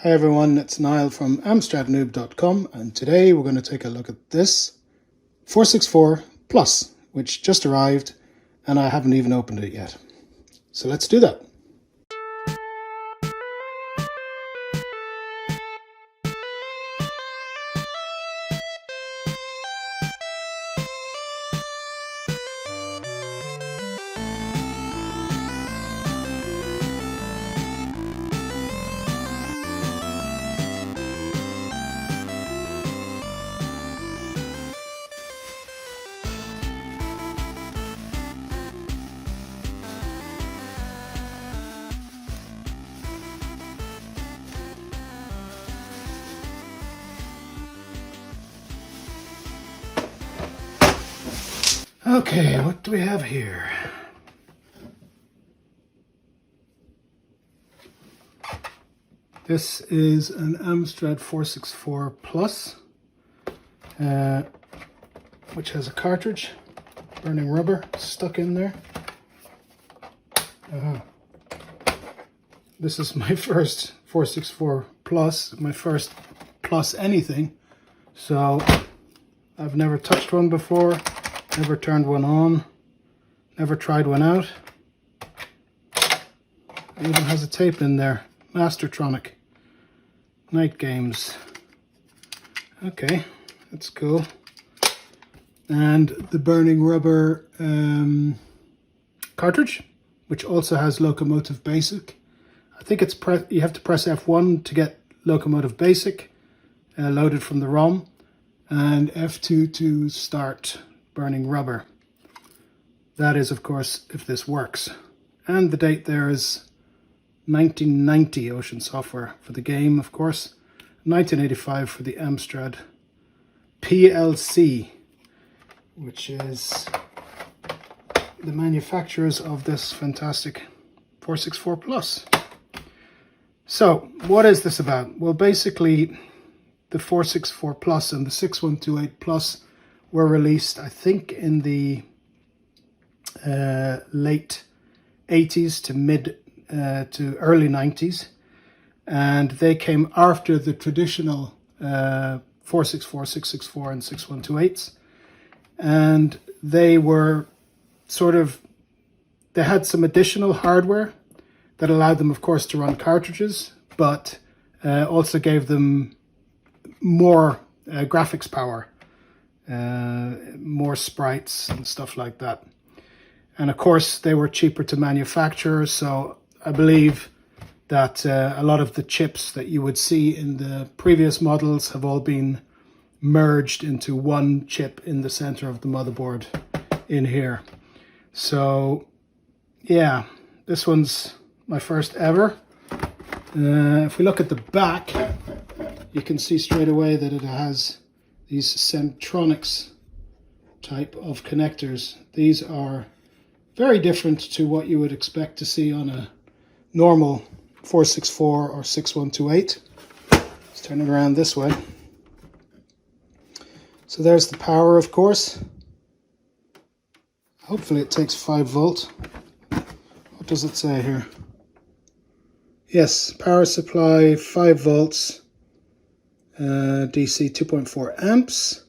Hi everyone, it's Niall from AmstradNoob.com, and today we're going to take a look at this 464 Plus, which just arrived and I haven't even opened it yet. So let's do that. Okay, what do we have here? This is an Amstrad 464 Plus, which has a cartridge, Burnin Rubber, stuck in there. This is my first 464 Plus, my first Plus anything, so I've never touched one before. Never turned one on, never tried one out. It even has a tape in there, Mastertronic, Night Games. Okay, that's cool. And the Burnin Rubber cartridge, which also has Locomotive BASIC. I think it's you have to press F1 to get Locomotive BASIC loaded from the ROM, and F2 to start Burnin Rubber. That is, of course, if this works. And the date there is 1990 Ocean Software for the game, of course. 1985 for the Amstrad PLC, which is the manufacturers of this fantastic 464 Plus. So, what is this about? Well, basically, the 464 Plus and the 6128 Plus were released, I think, in the late 80s to mid to early 90s, and they came after the traditional 464, 664 and 6128s, and they were sort of, they had some additional hardware that allowed them, of course, to run cartridges, but also gave them more graphics power, more sprites and stuff like that. And of course they were cheaper to manufacture, so I believe that a lot of the chips that you would see in the previous models have all been merged into one chip in the center of the motherboard in here. So yeah, this one's my first ever. If we look at the back, you can see straight away that it has these Centronics type of connectors. These are very different to what you would expect to see on a normal 464 or 6128. Let's turn it around this way. So there's the power, of course. Hopefully it takes 5 volt. What does it say here? Yes, power supply 5 volts. DC 2.4 amps,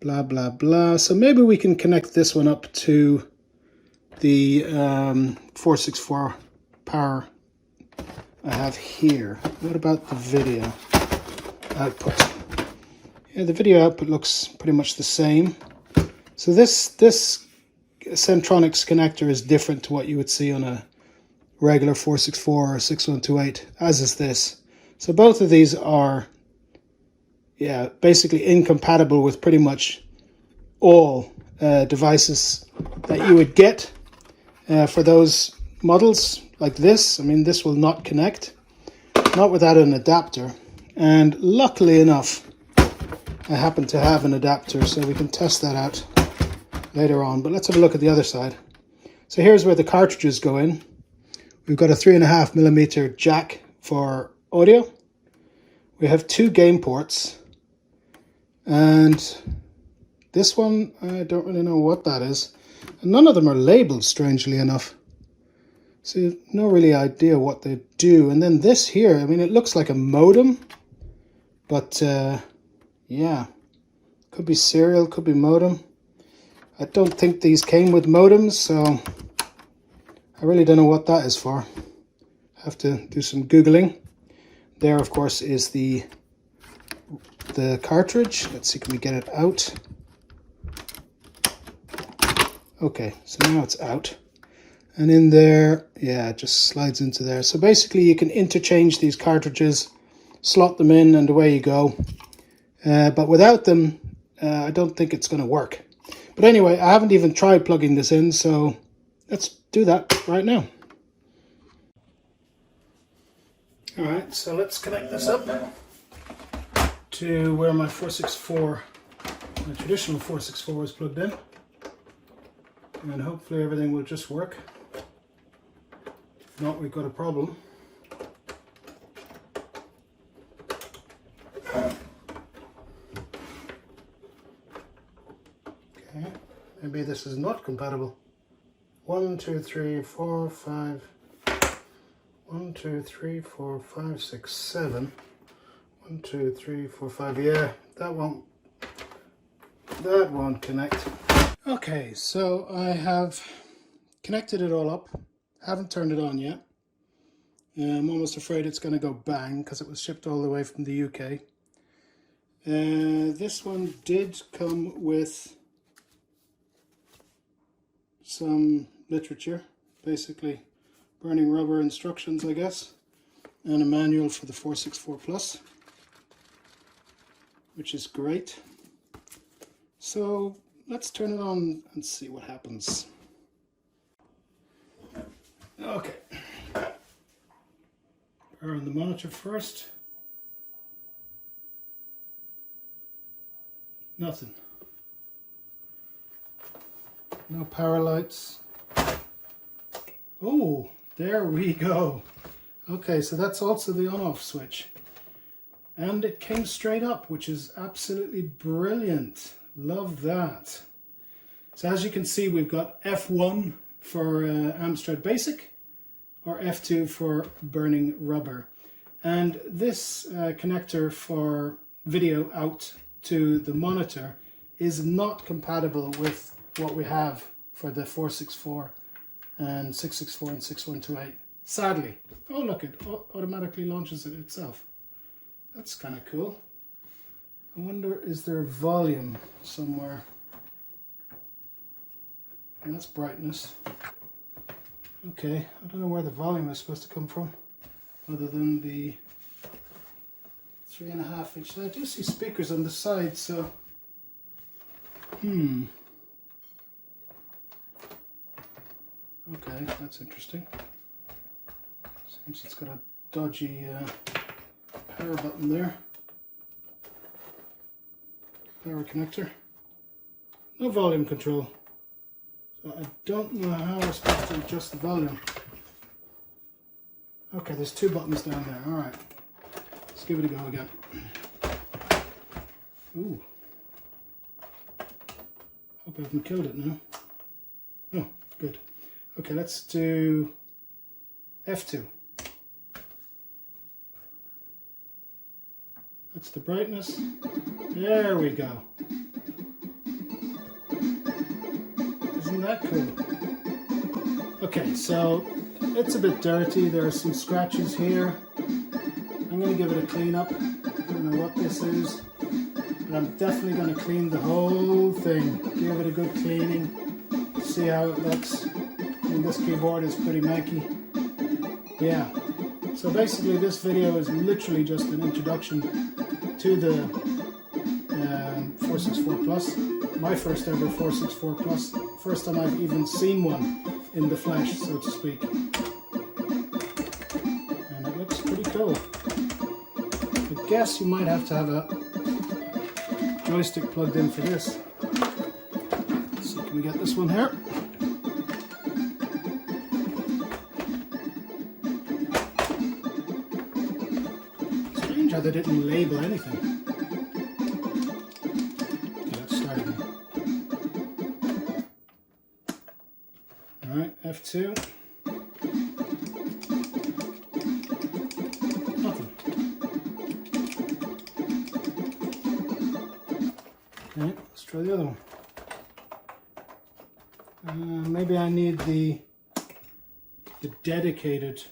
blah blah blah. So maybe we can connect this one up to the 464 power I have here. What about the video output? Yeah, the video output looks pretty much the same. So this Centronics connector is different to what you would see on a regular 464 or 6128, as is this. So both of these are, yeah, basically incompatible with pretty much all devices that you would get for those models like this. I mean, this will not connect, not without an adapter. And luckily enough, I happen to have an adapter, so we can test that out later on. But let's have a look at the other side. So here's where the cartridges go in. We've got a 3.5mm jack for audio. We have 2 game ports. And this one, I don't really know what that is. And none of them are labeled, strangely enough. So no really idea what they do. And then this here, I mean, it looks like a modem, but yeah, could be serial, could be modem. I don't think these came with modems, so I really don't know what that is for. Have to do some Googling. There, of course, is the cartridge. Let's see, can we get it out? Okay, so now it's out. And in there, yeah, it just slides into there. So basically you can interchange these cartridges, slot them in, and away you go. But without them, I don't think it's going to work. But anyway, I haven't even tried plugging this in, so let's do that right now. All right, so let's connect this up to where my 464, my traditional 464 was plugged in. And hopefully everything will just work. If not, we've got a problem. Okay, maybe this is not compatible. 1, 2, 3, 4, 5. 1, 2, 3, 4, 5, 6, 7. 1, 2, 3, 4, 5. Yeah, that won't connect. Okay, so I have connected it all up. Haven't turned it on yet. I'm almost afraid it's going to go bang because it was shipped all the way from the UK. This one did come with some literature, basically Burnin Rubber instructions, I guess, and a manual for the 464 Plus, which is great. So let's turn it on and see what happens. Okay, power on the monitor first. Nothing. No power lights. Oh, there we go. Okay, so that's also the on-off switch. And it came straight up, which is absolutely brilliant. Love that. So as you can see, we've got F1 for Amstrad BASIC, or F2 for Burnin Rubber. And this connector for video out to the monitor is not compatible with what we have for the 464 and 664 and 6128. Sadly. Oh look, it automatically launches it itself. That's kind of cool. I wonder, is there a volume somewhere? And that's brightness. Okay, I don't know where the volume is supposed to come from, other than the 3.5 inch. So I do see speakers on the side, so okay, that's interesting. Seems it's got a dodgy power button there. Power connector. No volume control. So I don't know how we're supposed to adjust the volume. Okay, there's two buttons down there. Alright. Let's give it a go again. Ooh. Hope I haven't killed it now. Oh, good. Okay, let's do F2. That's the brightness. There we go. Isn't that cool? Okay, so it's a bit dirty. There are some scratches here. I'm going to give it a clean up. I don't know what this is, but I'm definitely going to clean the whole thing. Give it a good cleaning. See how it looks. I mean, this keyboard is pretty manky. Yeah. So basically this video is literally just an introduction to the 464 Plus. My first ever 464 Plus. First time I've even seen one in the flesh, so to speak. And it looks pretty cool. I guess you might have to have a joystick plugged in for this. So can we get this one here? Strange how they didn't label anything. Alright, F2. try the other one. Maybe I need the dedicated.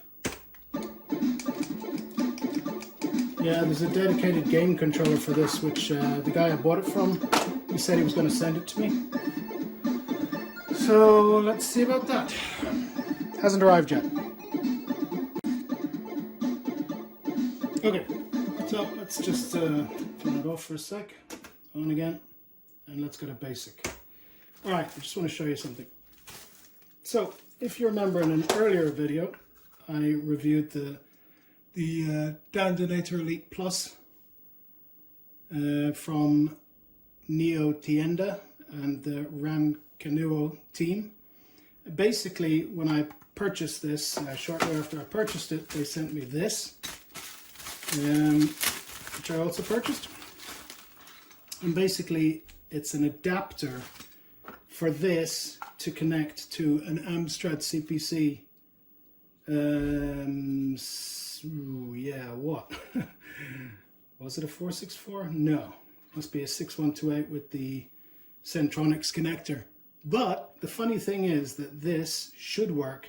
Yeah, there's a dedicated game controller for this, which the guy I bought it from, he said he was going to send it to me. So let's see about that. Hasn't arrived yet. Okay, so let's just turn it off for a sec. On again, and let's go to basic. Alright, I just want to show you something. So, if you remember in an earlier video, I reviewed the Dandanator Elite Plus from Neotienda and the Rancanuo team. Basically, when I purchased this, shortly after I purchased it, they sent me this, which I also purchased. And basically, it's an adapter for this to connect to an Amstrad CPC. Yeah, what? Was it a 464? No, must be a 6128 with the Centronics connector. But the funny thing is that this should work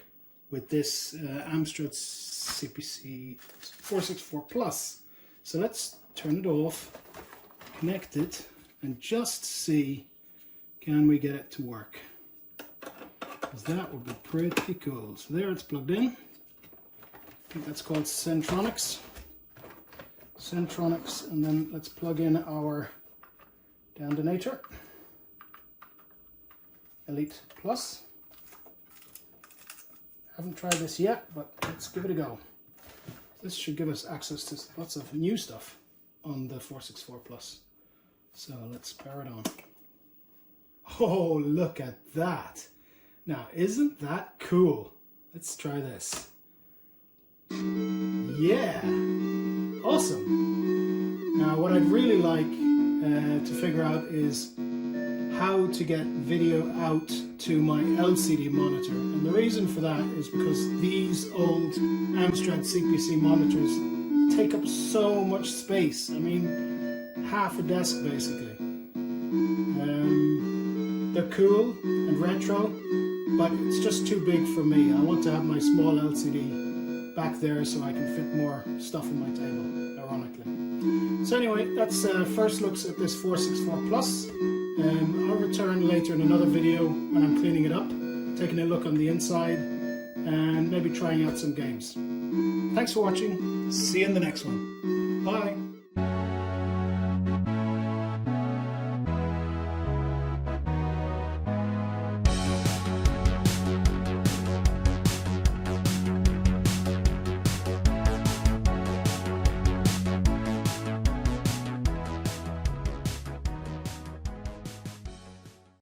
with this Amstrad CPC 464 Plus. So let's turn it off, connect it, and just see, can we get it to work? Because that would be pretty cool. So there, it's plugged in. I think that's called Centronics. Centronics, and then let's plug in our Dandanator Elite Plus. Haven't tried this yet, but let's give it a go. This should give us access to lots of new stuff on the 464 Plus. So let's power it on. Oh, look at that. Now, isn't that cool? Let's try this. Yeah, awesome. Now, what I'd really like to figure out is how to get video out to my LCD monitor. And the reason for that is because these old Amstrad CPC monitors take up so much space. I mean, half a desk basically. They're cool and retro, but it's just too big for me. I want to have my small LCD back there so I can fit more stuff on my table, ironically. So anyway, that's first looks at this 464 Plus. I'll return later in another video when I'm cleaning it up, taking a look on the inside, and maybe trying out some games. Thanks for watching. See you in the next one. Bye.